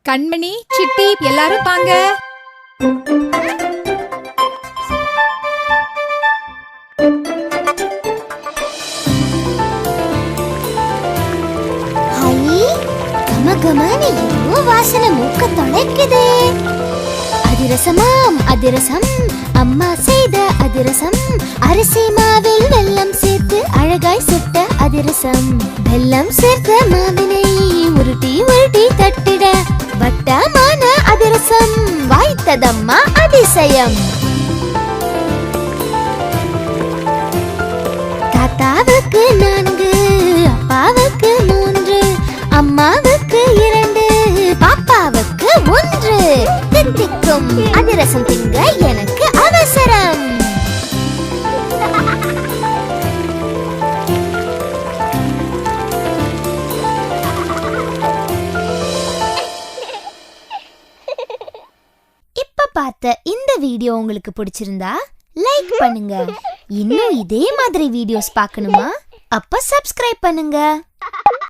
கண்மணி, city எல்லாரும் வாங்க. வாசனை மூக்க தொலைக்குதே. அதிரசமாம் அதிரசம், அம்மா செய்த அதிரசம். அரிசி மாவில் வெல்லம் சேர்த்து அழகாய் சுட்ட அதிரசம். வெல்லம் சேர்த்த மாவினை உருட்டி உருட்டி தட்டிட வட்டமான அதிரசம் வாய்த்ததம்மா அதிசயம். தாத்தாவுக்கு 4, அப்பாவுக்கு 3, அம்மாவுக்கு 2, பாப்பாவுக்கு 1. தித்திக்கும் அதிரசம் திங்க எனக்கு அவசரம். இப்ப பார்த்த இந்த வீடியோ உங்களுக்கு பிடிச்சிருந்தா லைக் பண்ணுங்க. இன்னும் இதே மாதிரி வீடியோஸ் பார்க்கணுமா? அப்ப சப்ஸ்கிரைப் பண்ணுங்க.